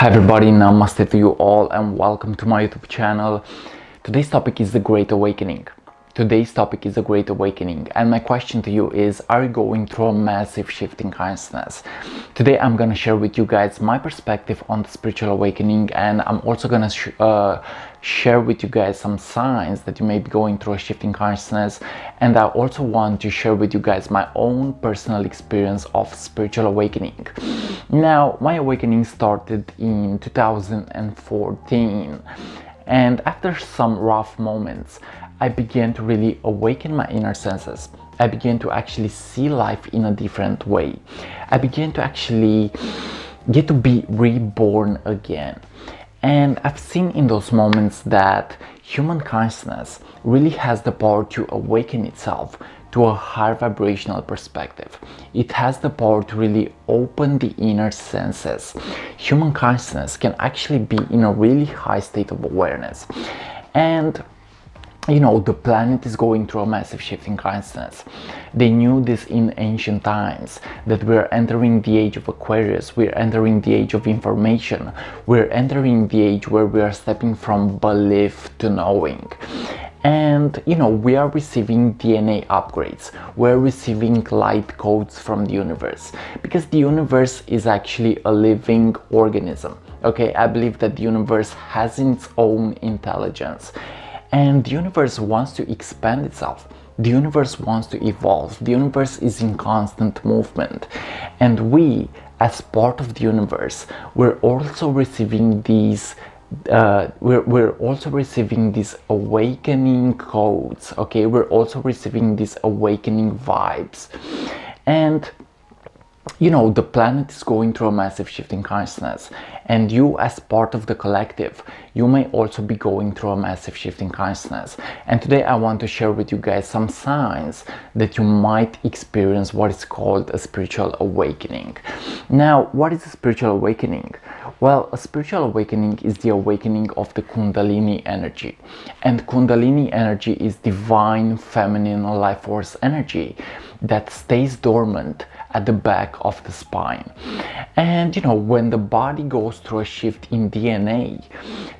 Hi everybody, namaste to you all and welcome to my YouTube channel. Today's topic is the Great Awakening. And my question to you is, are you going through a massive shift in consciousness? Today I'm gonna share with you guys my perspective on the spiritual awakening, and I'm also gonna share with you guys some signs that you may be going through a shift in consciousness. And I also want to share with you guys my own personal experience of spiritual awakening. Now, my awakening started in 2014, and after some rough moments, I began to really awaken my inner senses. I began to actually see life in a different way. I began to actually get to be reborn again. And I've seen in those moments that human consciousness really has the power to awaken itself to a higher vibrational perspective. It has the power to really open the inner senses. Human consciousness can actually be in a really high state of awareness. And you know, the planet is going through a massive shift in consciousness. They knew this in ancient times, that we're entering the age of Aquarius, we're entering the age of information, we're entering the age where we are stepping from belief to knowing. And you know, we are receiving DNA upgrades, we're receiving light codes from the universe, because the universe is actually a living organism. Okay, I believe that the universe has its own intelligence. And the universe wants to expand itself. The universe wants to evolve. The universe is in constant movement. And we, as part of the universe, we're also receiving these we're also receiving these awakening codes. Okay, we're also receiving these awakening vibes. And you know, the planet is going through a massive shift in consciousness, and you, as part of the collective, you may also be going through a massive shift in consciousness. And today I want to share with you guys some signs that you might experience what is called a spiritual awakening. Now, what is a spiritual awakening? Well, a spiritual awakening is the awakening of the Kundalini energy. And Kundalini energy is divine feminine life force energy that stays dormant at the back of the spine. And you know, when the body goes through a shift in DNA,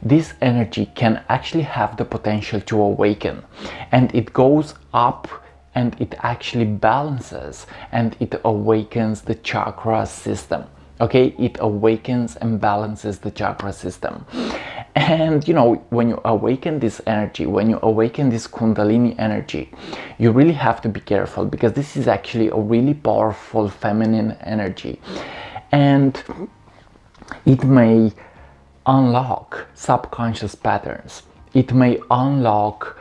this energy can actually have the potential to awaken, and it goes up and it actually balances and it awakens the chakra system. Okay, it awakens and balances the chakra system. And you know, when you awaken this energy, when you awaken this Kundalini energy, you really have to be careful, because this is actually a really powerful feminine energy, and it may unlock subconscious patterns. It may unlock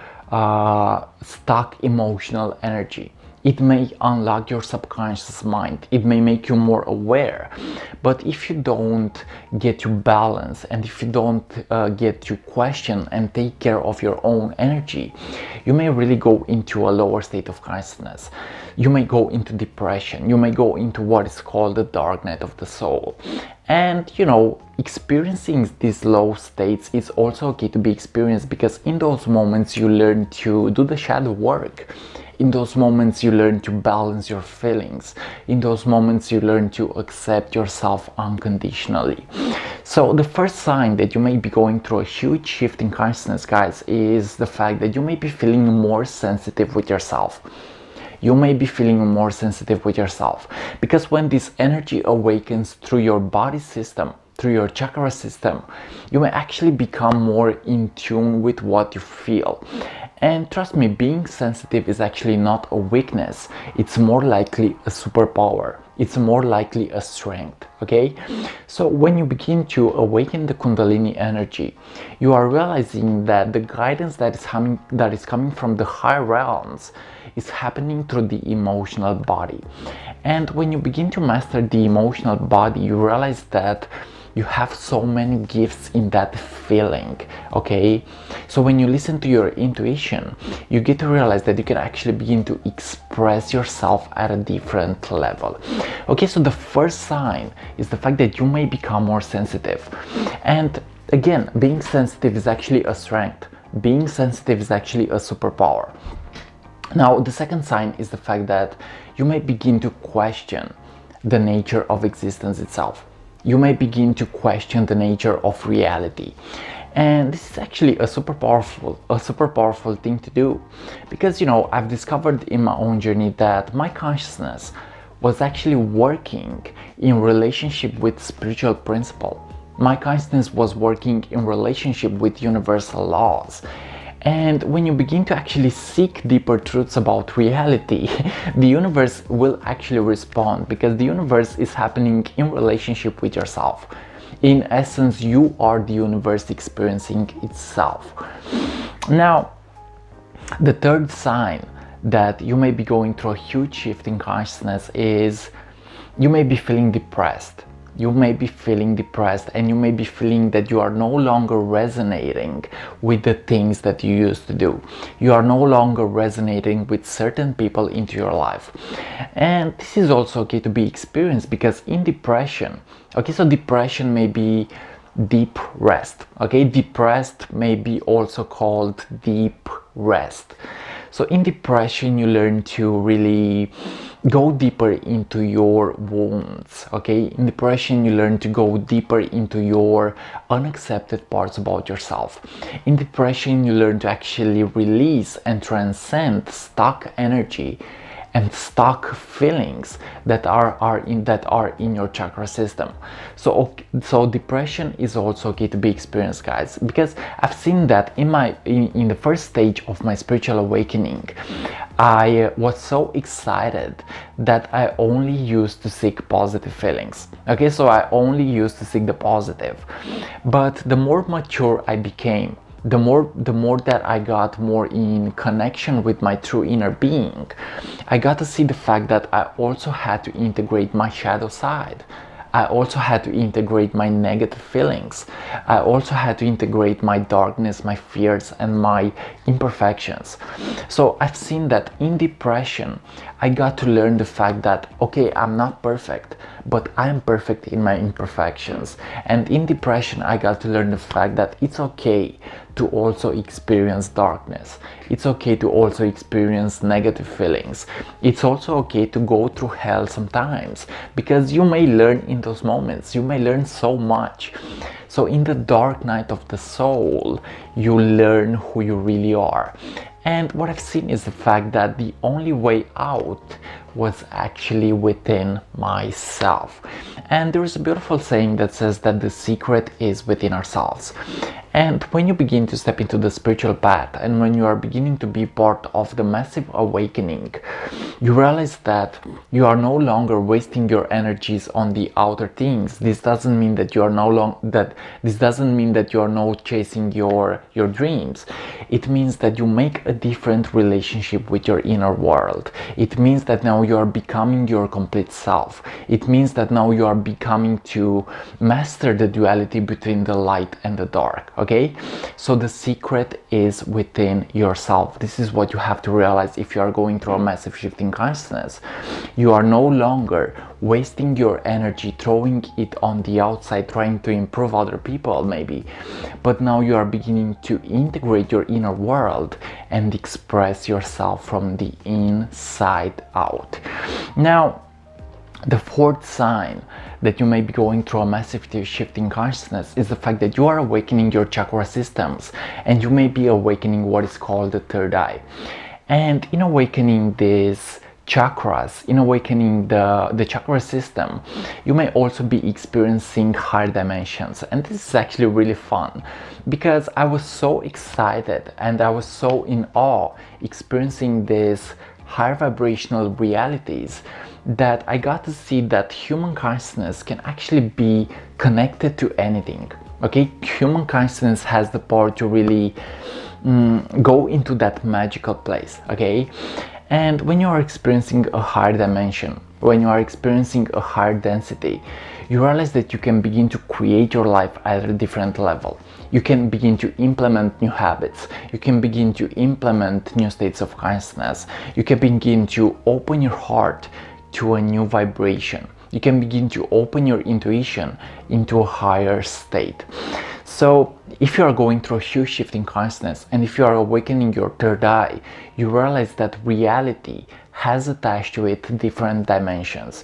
stuck emotional energy. It may unlock your subconscious mind. It may make you more aware. But if you don't get to balance, and if you don't get to question and take care of your own energy, you may really go into a lower state of consciousness. You may go into depression. You may go into what is called the dark night of the soul. And you know, experiencing these low states is also okay to be experienced, because in those moments you learn to do the shadow work. In those moments you learn to balance your feelings. In those moments you learn to accept yourself unconditionally. So the first sign that you may be going through a huge shift in consciousness, guys, is the fact that you may be feeling more sensitive with yourself. You may be feeling more sensitive with yourself, because when this energy awakens through your body system, through your chakra system, you may actually become more in tune with what you feel. And trust me, being sensitive is actually not a weakness. It's more likely a superpower. It's more likely a strength. Okay, so when you begin to awaken the Kundalini energy, you are realizing that the guidance that is coming from the higher realms is happening through the emotional body. And when you begin to master the emotional body, you realize that you have so many gifts in that feeling. Okay, so when you listen to your intuition, you get to realize that you can actually begin to express yourself at a different level. Okay, so the first sign is the fact that you may become more sensitive. And again, being sensitive is actually a strength. Being sensitive is actually a superpower. Now, the second sign is the fact that you may begin to question the nature of existence itself. You may begin to question the nature of reality. And this is actually a super powerful thing to do, because I've discovered in my own journey that my consciousness was actually working in relationship with spiritual principle. My consciousness was working in relationship with universal laws. And when you begin to actually seek deeper truths about reality, the universe will actually respond, because the universe is happening in relationship with yourself. In essence, you are the universe experiencing itself. Now, the third sign that you may be going through a huge shift in consciousness is you may be feeling depressed. You may be feeling depressed, and you may be feeling that you are no longer resonating with the things that you used to do. You are no longer resonating with certain people into your life. And this is also okay to be experienced, because in depression, okay, so depression may be deep rest, okay, depressed may be also called deep rest. So in depression, you learn to really go deeper into your wounds, okay? In depression, you learn to go deeper into your unaccepted parts about yourself. In depression, you learn to actually release and transcend stuck energy and stuck feelings that are in your chakra system. So depression is also okay to be experienced, guys, because I've seen that in the first stage of my spiritual awakening, I was so excited that I only used to seek positive feelings. Okay, so I only used to seek the positive. But the more mature I became, the more that I got more in connection with my true inner being, I got to see the fact that I also had to integrate my shadow side. I also had to integrate my negative feelings. I also had to integrate my darkness, my fears, and my imperfections. So I've seen that in depression, I got to learn the fact that, okay, I'm not perfect, but I'm perfect in my imperfections. And in depression, I got to learn the fact that it's okay to also experience darkness. It's okay to also experience negative feelings. It's also okay to go through hell sometimes, because you may learn in those moments. You may learn so much. So in the dark night of the soul, you learn who you really are. And what I've seen is the fact that the only way out was actually within myself. And there is a beautiful saying that says that the secret is within ourselves. And when you begin to step into the spiritual path, and when you are beginning to be part of the massive awakening, you realize that you are no longer wasting your energies on the outer things. This doesn't mean that you are not chasing your dreams. It means that you make a different relationship with your inner world. It means that now you are becoming your complete self. It means that now you are becoming to master the duality between the light and the dark. Okay, so the secret is within yourself. This is what you have to realize if you are going through a massive shift in consciousness. You are no longer wasting your energy throwing it on the outside, trying to improve other people maybe, but now you are beginning to integrate your inner world and express yourself from the inside out. Now, the fourth sign that you may be going through a massive shift in consciousness is the fact that you are awakening your chakra systems, and you may be awakening what is called the third eye. And in awakening these chakras, in awakening the chakra system, you may also be experiencing higher dimensions. And this is actually really fun, because I was so excited and I was so in awe experiencing these higher vibrational realities that I got to see that human consciousness can actually be connected to anything. Okay, human consciousness has the power to really go into that magical place. Okay, and when you are experiencing a higher dimension, when you are experiencing a higher density, you realize that you can begin to create your life at a different level. You can begin to implement new habits. You can begin to implement new states of consciousness. You can begin to open your heart to a new vibration. You can begin to open your intuition into a higher state. So if you are going through a huge shift in consciousness, and if you are awakening your third eye, you realize that reality has attached to it different dimensions.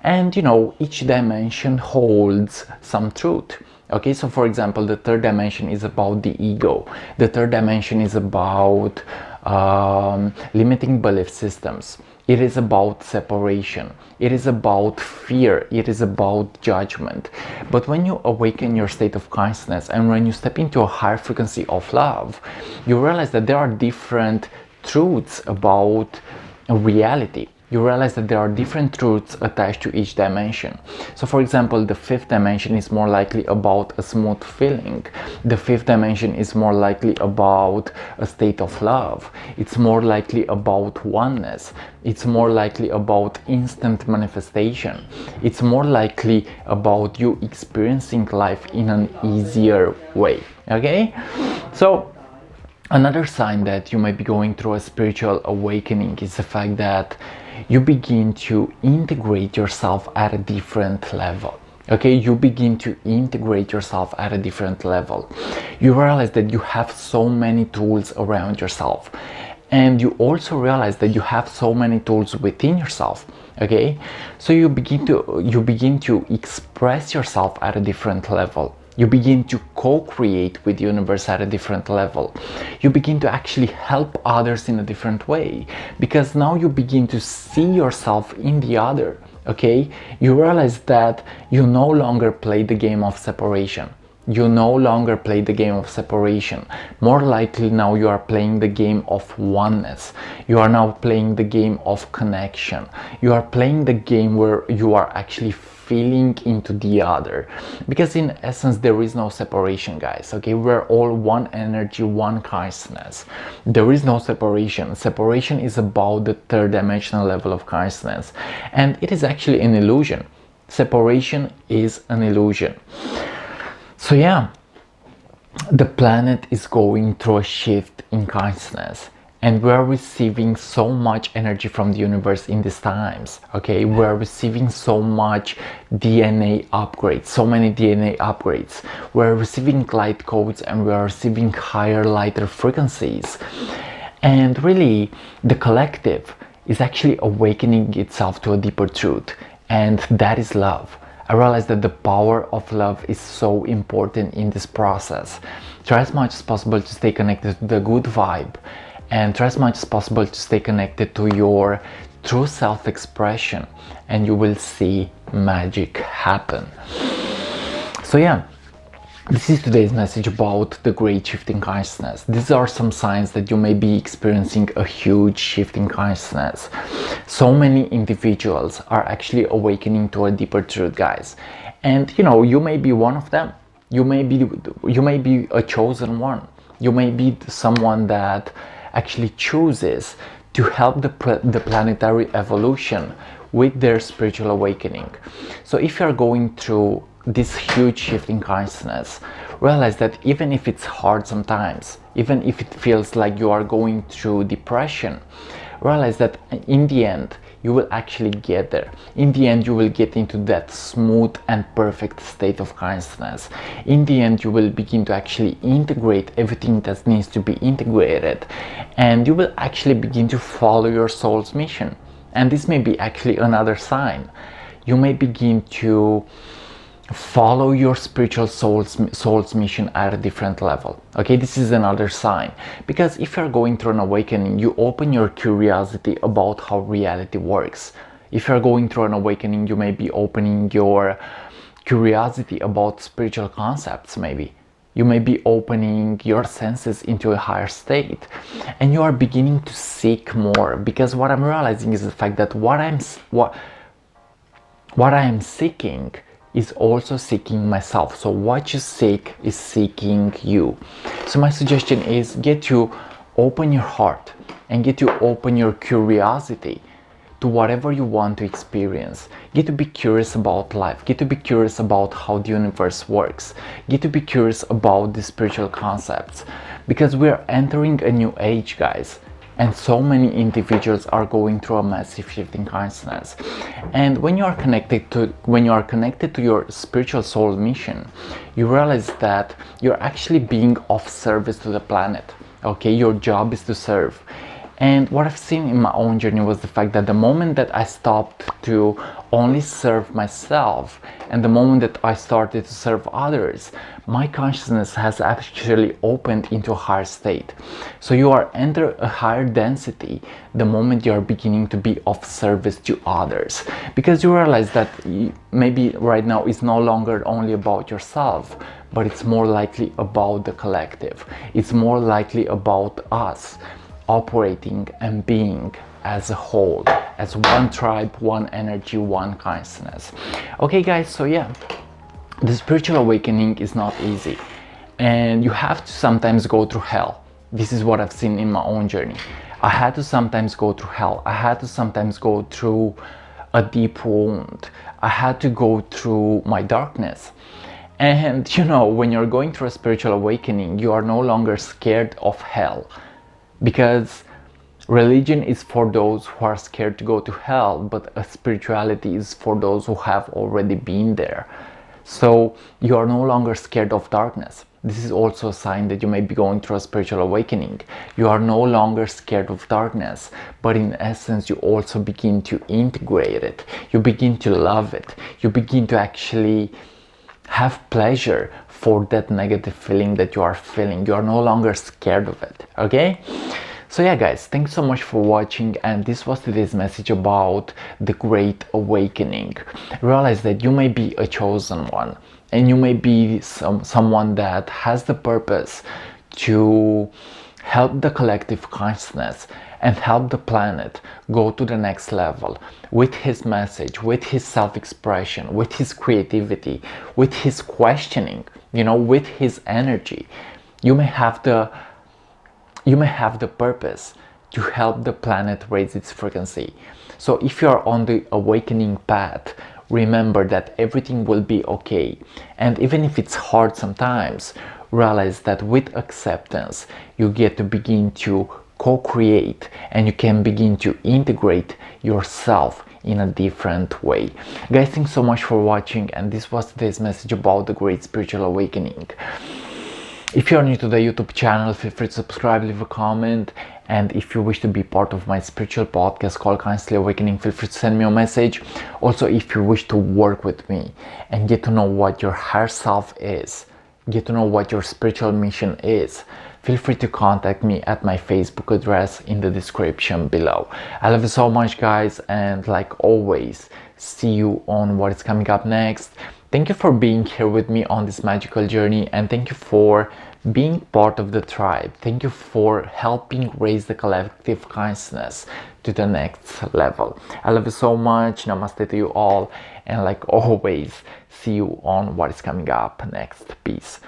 And each dimension holds some truth. Okay, so for example, the third dimension is about the ego. The third dimension is about limiting belief systems. It is about separation. It is about fear. It is about judgment. But when you awaken your state of consciousness and when you step into a higher frequency of love, you realize that there are different truths about reality. You realize that there are different truths attached to each dimension. So for example, the fifth dimension is more likely about a smooth feeling. The fifth dimension is more likely about a state of love. It's more likely about oneness. It's more likely about instant manifestation. It's more likely about you experiencing life in an easier way. Okay? So another sign that you might be going through a spiritual awakening is the fact that you begin to integrate yourself at a different level. Okay, you begin to integrate yourself at a different level. You realize that you have so many tools around yourself, and you also realize that you have so many tools within yourself. Okay, so you begin to express yourself at a different level. You begin to co-create with the universe at a different level. You begin to actually help others in a different way, because now you begin to see yourself in the other. Okay, you realize that you no longer play the game of separation. You no longer play the game of separation. More likely now you are playing the game of oneness. You are now playing the game of connection. You are playing the game where you are actually feeling into the other, because in essence there is no separation, guys. Okay, we're all one energy, one consciousness. There is no separation. Separation is about the third dimensional level of consciousness, and it is actually an illusion. Separation is an illusion. So yeah, the planet is going through a shift in consciousness, and we're receiving so much energy from the universe in these times. Okay, we're receiving so much DNA upgrades, so many DNA upgrades. We're receiving light codes, and we're receiving higher, lighter frequencies. And really, the collective is actually awakening itself to a deeper truth, and that is love. I realize that the power of love is so important in this process. Try as much as possible to stay connected to the good vibe, and try as much as possible to stay connected to your true self-expression, and you will see magic happen. So yeah, this is today's message about the great shift in consciousness. These are some signs that you may be experiencing a huge shift in consciousness. So many individuals are actually awakening to a deeper truth, guys. And you may be one of them. You may be a chosen one. You may be someone that actually chooses to help the planetary evolution with their spiritual awakening. So if you're going through this huge shift in consciousness, realize that even if it's hard sometimes, even if it feels like you are going through depression, realize that in the end you will actually get there. In the end you will get into that smooth and perfect state of consciousness. In the end you will begin to actually integrate everything that needs to be integrated, and you will actually begin to follow your soul's mission. And this may be actually another sign. You may begin to follow your spiritual soul's mission at a different level. Okay, this is another sign, because if you're going through an awakening, you open your curiosity about how reality works. If you're going through an awakening, you may be opening your curiosity about spiritual concepts. Maybe you may be opening your senses into a higher state, and you are beginning to seek more, because what I'm realizing is the fact that what I am seeking is also seeking myself. So what you seek is seeking you. So my suggestion is get to open your heart and get to open your curiosity to whatever you want to experience. Get to be curious about life. Get to be curious about how the universe works. Get to be curious about the spiritual concepts, because we're entering a new age, guys. And so many individuals are going through a massive shift in consciousness. And when you are connected to your spiritual soul mission, you realize that you're actually being of service to the planet. Okay, your job is to serve. And what I've seen in my own journey was the fact that the moment that I stopped to only serve myself and the moment that I started to serve others, my consciousness has actually opened into a higher state. So you are enter a higher density the moment you are beginning to be of service to others, because you realize that maybe right now it's no longer only about yourself, but it's more likely about the collective. It's more likely about us operating and being as a whole, as one tribe, one energy, one consciousness. Okay guys, so yeah, the spiritual awakening is not easy, and you have to sometimes go through hell. This is what I've seen in my own journey. I had to sometimes go through hell. I had to sometimes go through a deep wound. I had to go through my darkness. And you know, when you're going through a spiritual awakening, you are no longer scared of hell, because religion is for those who are scared to go to hell, but a spirituality is for those who have already been there. So you are no longer scared of darkness. This is also a sign that you may be going through a spiritual awakening. You are no longer scared of darkness, but in essence you also begin to integrate it. You begin to love it. You begin to actually have pleasure for that negative feeling that you are feeling. You are no longer scared of it. Okay? So yeah guys, thanks so much for watching, and this was today's message about the Great Awakening. Realize that you may be a chosen one, and you may be someone that has the purpose to help the collective consciousness and help the planet go to the next level with his message, with his self-expression, with his creativity, with his questioning, you know, with his energy. You may have the purpose to help the planet raise its frequency. So if you are on the awakening path, remember that everything will be okay. And even if it's hard sometimes, realize that with acceptance, you get to begin to co-create, and you can begin to integrate yourself in a different way. Guys, thanks so much for watching, and this was today's message about the Great Spiritual Awakening. If you are new to the YouTube channel, feel free to subscribe, leave a comment, and if you wish to be part of my spiritual podcast called Constantly Awakening, feel free to send me a message. Also, if you wish to work with me and get to know what your higher self is, get to know what your spiritual mission is, feel free to contact me at my Facebook address in the description below. I love you so much guys, and like always, see you on what is coming up next. Thank you for being here with me on this magical journey, and thank you for being part of the tribe. Thank you for helping raise the collective consciousness to the next level. I love you so much. Namaste to you all, and like always, see you on what is coming up next. Peace.